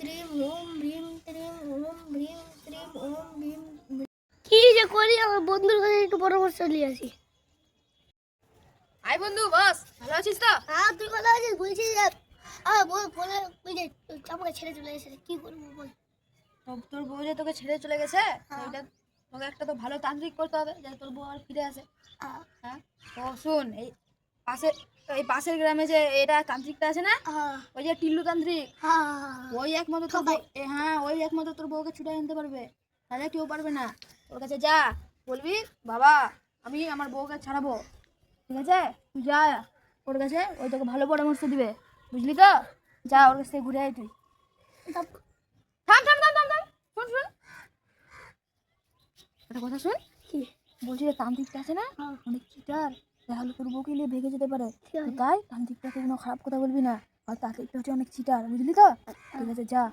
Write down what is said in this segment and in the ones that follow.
ত্রিম ওম ভ্রিম ত্রিম ওম ভ্রিম ত্রিম ওম ভ্রিম। কি যে করি আমার বন্ধুর কাছে একটু পরামর্শ নিয়ে আসি। আই বন্ধু বস, ভালো আছিস তো? হ্যাঁ তুই ভালো আছিস? বলছি যে বলে ওই যে আমাকে ছেড়ে চলে গেছে, কি করবো বল? তোর বউ যে তোকে ছেড়ে চলে গেছে, হ্যাঁ। এটা তোকে একটা তো ভালো তান্ত্রিক করতে হবে যাতে তোর বউ আর ফিরে আসে। হ্যাঁ হ্যাঁ, তো শোন, পাশের এই পাশের গ্রামে যে এটা তান্ত্রিকটা আছে না, হ্যাঁ ওই যে টিল্লু তান্ত্রিক, হ্যাঁ ওই একমাত্র তোর হ্যাঁ ওই একমাত্র তোর বউকে ছুটে আনতে পারবে, তাহলে কেউ পারবে না। ওর কাছে যা, বলবি বাবা আমি আমার বউকে ছাড়াবো, ঠিক আছে? তুই যা ওর কাছে, ওই তোকে ভালো পরামর্শ দিবে, বুঝলি তো? যা ওর কাছ থেকে ঘুরে আয় তুই। থাম থাম থাম থাম থাম, শোন শোন একটা কথা শোন। কি বলছি যে তান্ত্রিকটা আছে না, অনেক চিটার, তাহলে তোর বউকে নিয়ে ভেগে যেতে পারে। তো তাই তান্ত্রিকটাকে কোনো খারাপ কথা বলবি না, আর তান্ত্রিকটা হচ্ছে অনেক চিটার, বুঝলি তো? ঠিক আছে যা।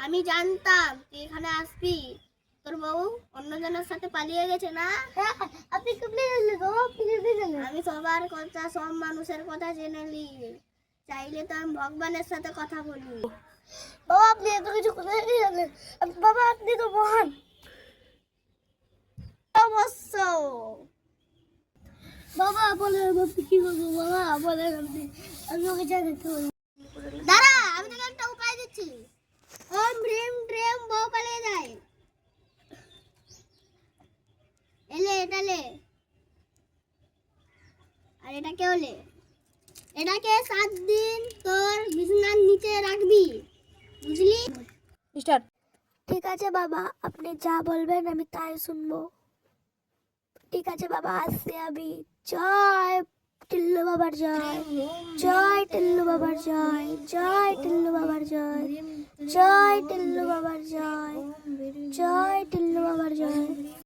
আমি জানতাম তুই এখানে আসবি। তোর বউ অন্যজনের সাথে পালিয়ে গেছে না? আপনি আমি সবার কথা, সব মানুষের কথা জেনে নি, চাইলে তো আমি ভগবানের সাথে কথা বলি। বাবা আপনি এত কিছু কোথায় জানেন? বাবা আপনি তো মহান। অবশ্য বাবা বলেন আপনি কি করবো? বাবা বলেন আপনি, আমি ওকে যা দেখতে বলবো। দাঁড়া আমি তোকে একটা উপায় দিচ্ছি। ওম ভ্রিম ট্রেম বউ পালিয়ে যায়। এলে এটা লে, আর এটাকে ওলে, এটাকে 7 দিন তোর বিছানার নিচে রাখবি, বুঝলি? স্টার্ট। ঠিক আছে বাবা, আপনি যা বলবেন আমি তাই শুনবো। ঠিক আছে বাবা, আসছি আমি। জয় টিল্লু বাবার জয়, জয় টিল্লু বাবার জয়, জয় টিল্লু বাবার জয়, জয় টিল্লু বাবার জয়, জয় টিল্লু বাবার জয়।